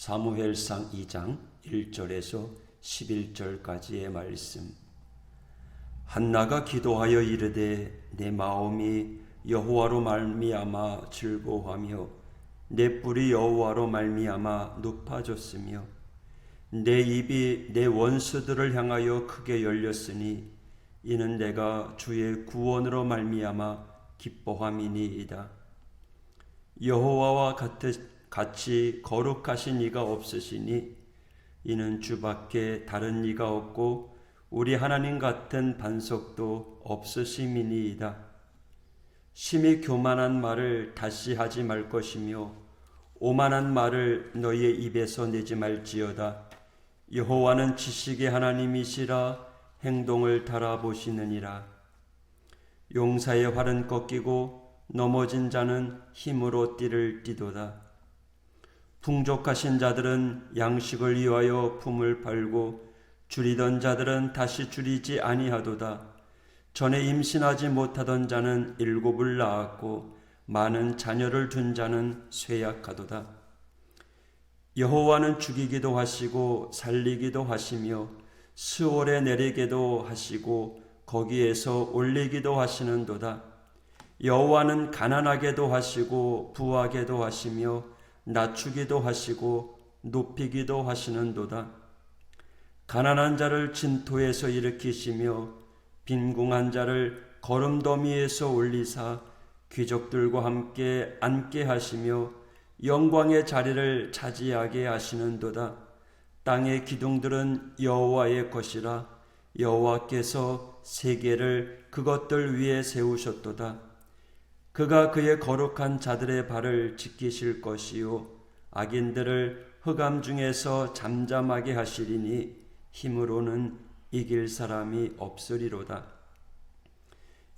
사무엘상 2장 1절에서 11절까지의 말씀. 한나가 기도하여 이르되 내 마음이 여호와로 말미암아 즐거워하며 내 뿔이 여호와로 말미암아 높아졌으며 내 입이 내 원수들을 향하여 크게 열렸으니 이는 내가 주의 구원으로 말미암아 기뻐함이니이다. 여호와와 같이 거룩하신 이가 없으시니 이는 주밖에 다른 이가 없고 우리 하나님 같은 반석도 없으심이니이다. 심히 교만한 말을 다시 하지 말 것이며 오만한 말을 너희의 입에서 내지 말지어다. 여호와는 지식의 하나님이시라 행동을 달아보시느니라. 용사의 활은 꺾이고 넘어진 자는 힘으로 띠를 띠도다. 풍족하신 자들은 양식을 위하여 품을 팔고 줄이던 자들은 다시 줄이지 아니하도다. 전에 임신하지 못하던 자는 7을 낳았고 많은 자녀를 둔 자는 쇠약하도다. 여호와는 죽이기도 하시고 살리기도 하시며 스올에 내리게도 하시고 거기에서 올리기도 하시는도다. 여호와는 가난하게도 하시고 부하게도 하시며 낮추기도 하시고 높이기도 하시는도다. 가난한 자를 진토에서 일으키시며 빈궁한 자를 거름더미에서 올리사 귀족들과 함께 앉게 하시며 영광의 자리를 차지하게 하시는도다. 땅의 기둥들은 여호와의 것이라 여호와께서 세계를 그것들 위에 세우셨도다. 그가 그의 거룩한 자들의 발을 지키실 것이요 악인들을 흑암 중에서 잠잠하게 하시리니 힘으로는 이길 사람이 없으리로다.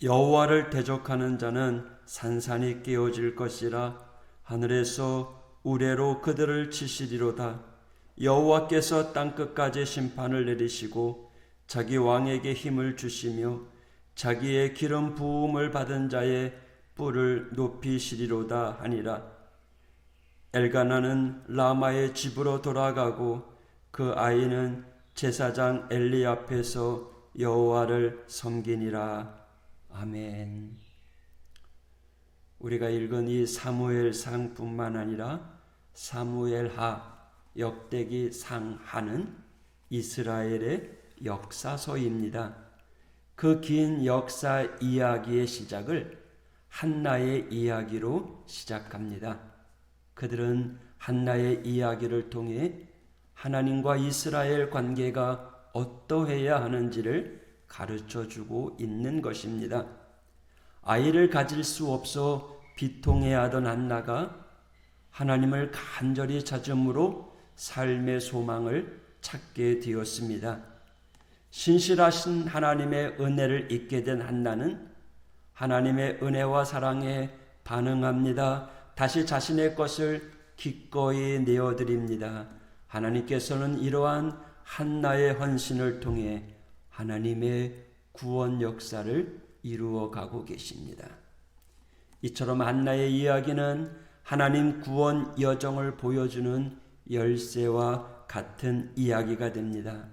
여호와를 대적하는 자는 산산이 깨어질 것이라 하늘에서 우레로 그들을 치시리로다. 여호와께서 땅끝까지 심판을 내리시고 자기 왕에게 힘을 주시며 자기의 기름 부음을 받은 자의 뿔을 높이시리로다 하니라. 엘가나는 라마의 집으로 돌아가고 그 아이는 제사장 엘리 앞에서 여호와를 섬기니라. 아멘. 우리가 읽은 이 사무엘상뿐만 아니라 사무엘하, 역대기 상하는 이스라엘의 역사서입니다. 그 긴 역사 이야기의 시작을 한나의 이야기로 시작합니다. 그들은 한나의 이야기를 통해 하나님과 이스라엘 관계가 어떠해야 하는지를 가르쳐주고 있는 것입니다. 아이를 가질 수 없어 비통해하던 한나가 하나님을 간절히 찾음으로 삶의 소망을 찾게 되었습니다. 신실하신 하나님의 은혜를 잊게 된 한나는 하나님의 은혜와 사랑에 반응합니다. 다시 자신의 것을 기꺼이 내어드립니다. 하나님께서는 이러한 한나의 헌신을 통해 하나님의 구원 역사를 이루어 가고 계십니다. 이처럼 한나의 이야기는 하나님 구원 여정을 보여주는 열쇠와 같은 이야기가 됩니다.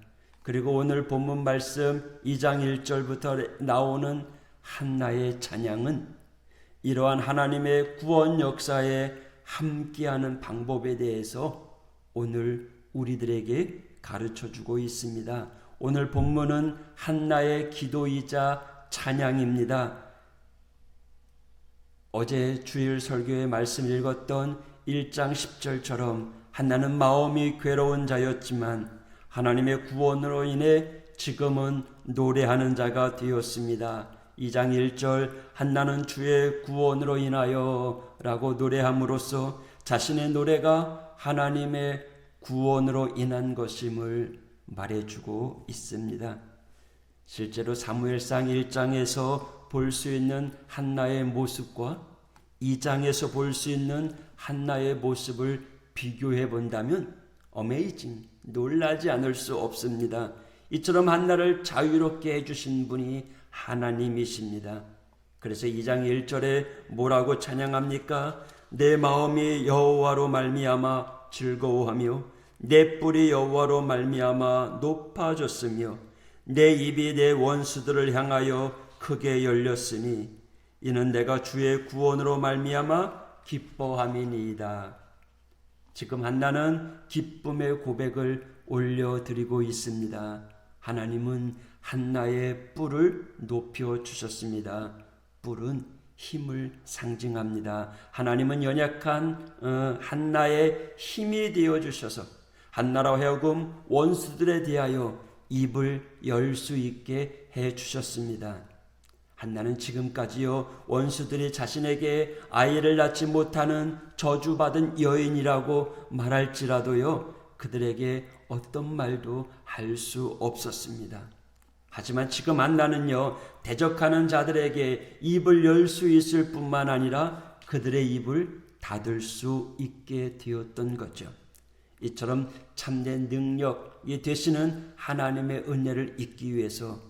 그리고 오늘 본문 말씀 2장 1절부터 나오는 한나의 찬양은 이러한 하나님의 구원 역사에 함께하는 방법에 대해서 오늘 우리들에게 가르쳐주고 있습니다. 오늘 본문은 한나의 기도이자 찬양입니다. 어제 주일 설교에 말씀 읽었던 1장 10절처럼 한나는 마음이 괴로운 자였지만 하나님의 구원으로 인해 지금은 노래하는 자가 되었습니다. 2장 1절 한나는 주의 구원으로 인하여 라고 노래함으로써 자신의 노래가 하나님의 구원으로 인한 것임을 말해주고 있습니다. 실제로 사무엘상 1장에서 볼 수 있는 한나의 모습과 2장에서 볼 수 있는 한나의 모습을 비교해 본다면 어메이징, 놀라지 않을 수 없습니다. 이처럼 한나를 자유롭게 해주신 분이 하나님이십니다. 그래서 2장 1절에 뭐라고 찬양합니까? 내 마음이 여호와로 말미암아 즐거워하며 내 뿔이 여호와로 말미암아 높아졌으며 내 입이 내 원수들을 향하여 크게 열렸으니 이는 내가 주의 구원으로 말미암아 기뻐함이니이다. 지금 한나는 기쁨의 고백을 올려드리고 있습니다. 하나님은 한나의 뿔을 높여 주셨습니다. 뿔은 힘을 상징합니다. 하나님은 연약한 한나의 힘이 되어 주셔서 한나로 하여금 원수들에 대하여 입을 열 수 있게 해 주셨습니다. 한나는 지금까지요 원수들이 자신에게 아이를 낳지 못하는 저주받은 여인이라고 말할지라도요 그들에게 어떤 말도 할 수 없었습니다. 하지만 지금 한나는요 대적하는 자들에게 입을 열 수 있을 뿐만 아니라 그들의 입을 닫을 수 있게 되었던 거죠. 이처럼 참된 능력이 되시는 하나님의 은혜를 잊기 위해서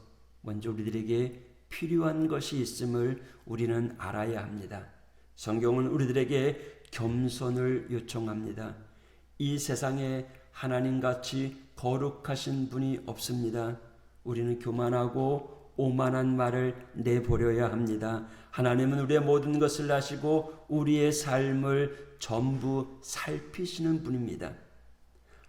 먼저 우리들에게 필요한 것이 있음을 우리는 알아야 합니다. 성경은 우리들에게 겸손을 요청합니다. 이 세상에 하나님같이 거룩하신 분이 없습니다. 우리는 교만하고 오만한 말을 내버려야 합니다. 하나님은 우리의 모든 것을 아시고 우리의 삶을 전부 살피시는 분입니다.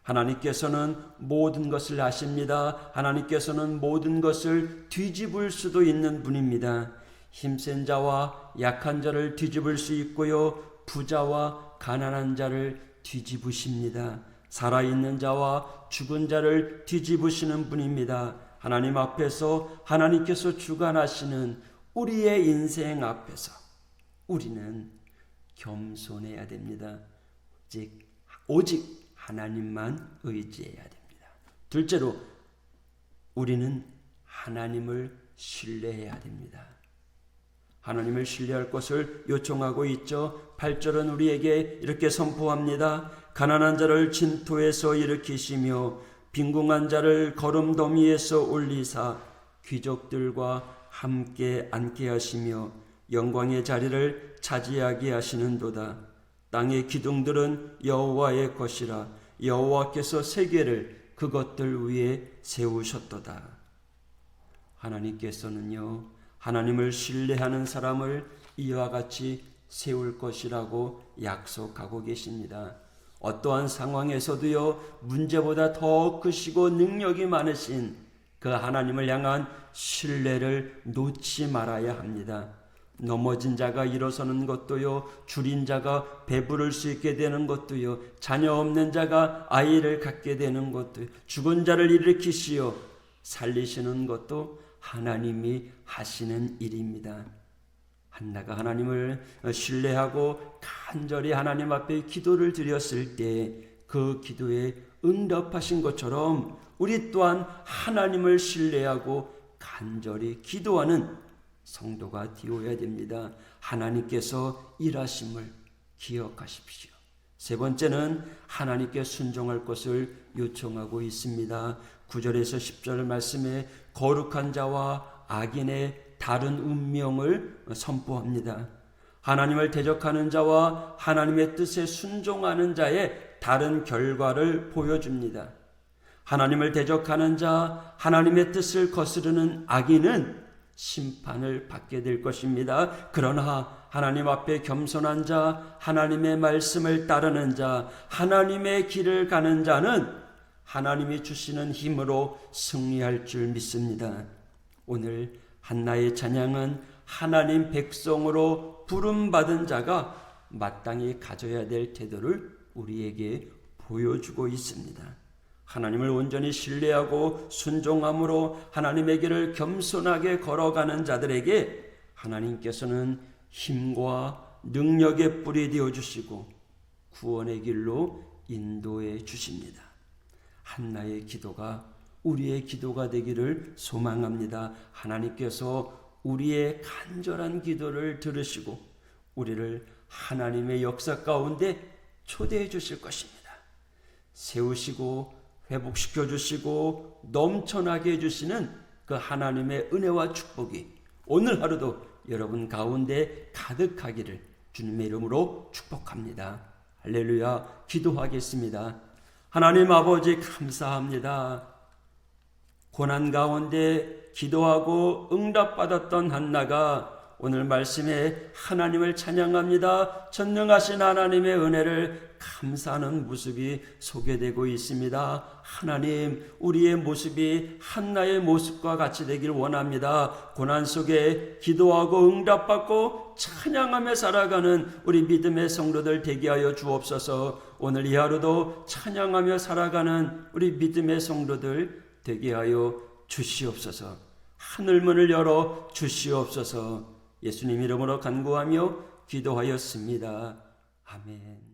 하나님께서는 모든 것을 아십니다. 하나님께서는 모든 것을 뒤집을 수도 있는 분입니다. 힘센 자와 약한 자를 뒤집을 수 있고요. 부자와 가난한 자를 뒤집으십니다. 살아있는 자와 죽은 자를 뒤집으시는 분입니다. 하나님 앞에서 하나님께서 주관하시는 우리의 인생 앞에서 우리는 겸손해야 됩니다. 오직 하나님만 의지해야 됩니다. 둘째로 우리는 하나님을 신뢰해야 됩니다. 하나님을 신뢰할 것을 요청하고 있죠. 8절은 우리에게 이렇게 선포합니다. 가난한 자를 진토에서 일으키시며 빈궁한 자를 거름더미에서 올리사 귀족들과 함께 앉게 하시며 영광의 자리를 차지하게 하시는도다. 땅의 기둥들은 여호와의 것이라 여호와께서 세계를 그것들 위에 세우셨도다. 하나님께서는요 하나님을 신뢰하는 사람을 이와 같이 세울 것이라고 약속하고 계십니다. 어떠한 상황에서도요 문제보다 더 크시고 능력이 많으신 그 하나님을 향한 신뢰를 놓지 말아야 합니다. 넘어진 자가 일어서는 것도요, 줄인 자가 배부를 수 있게 되는 것도요, 자녀 없는 자가 아이를 갖게 되는 것도요, 죽은 자를 일으키시어 살리시는 것도 하나님이 하시는 일입니다. 한나가 하나님을 신뢰하고 간절히 하나님 앞에 기도를 드렸을 때 그 기도에 응답하신 것처럼 우리 또한 하나님을 신뢰하고 간절히 기도하는 성도가 되어야 됩니다. 하나님께서 일하심을 기억하십시오. 세 번째는 하나님께 순종할 것을 요청하고 있습니다. 9절에서 10절 말씀에 거룩한 자와 악인의 다른 운명을 선포합니다. 하나님을 대적하는 자와 하나님의 뜻에 순종하는 자의 다른 결과를 보여줍니다. 하나님을 대적하는 자, 하나님의 뜻을 거스르는 악인은 심판을 받게 될 것입니다. 그러나 하나님 앞에 겸손한 자, 하나님의 말씀을 따르는 자, 하나님의 길을 가는 자는 하나님이 주시는 힘으로 승리할 줄 믿습니다. 오늘 한나의 찬양은 하나님 백성으로 부름받은 자가 마땅히 가져야 될 태도를 우리에게 보여주고 있습니다. 하나님을 온전히 신뢰하고 순종함으로 하나님의 길을 겸손하게 걸어가는 자들에게 하나님께서는 힘과 능력의 뿔이 되어주시고 구원의 길로 인도해 주십니다. 한나의 기도가 우리의 기도가 되기를 소망합니다. 하나님께서 우리의 간절한 기도를 들으시고 우리를 하나님의 역사 가운데 초대해 주실 것입니다. 세우시고 회복시켜 주시고 넘쳐나게 해주시는 그 하나님의 은혜와 축복이 오늘 하루도 여러분 가운데 가득하기를 주님의 이름으로 축복합니다. 할렐루야. 기도하겠습니다. 하나님 아버지 감사합니다. 고난 가운데 기도하고 응답받았던 한나가 오늘 말씀에 하나님을 찬양합니다. 전능하신 하나님의 은혜를 감사하는 모습이 소개되고 있습니다. 하나님, 우리의 모습이 한나의 모습과 같이 되길 원합니다. 고난 속에 기도하고 응답받고 찬양하며 살아가는 우리 믿음의 성도들 되게 하여 주옵소서. 오늘 이 하루도 찬양하며 살아가는 우리 믿음의 성도들 되게 하여 주시옵소서. 하늘문을 열어 주시옵소서. 예수님 이름으로 간구하며 기도하였습니다. 아멘.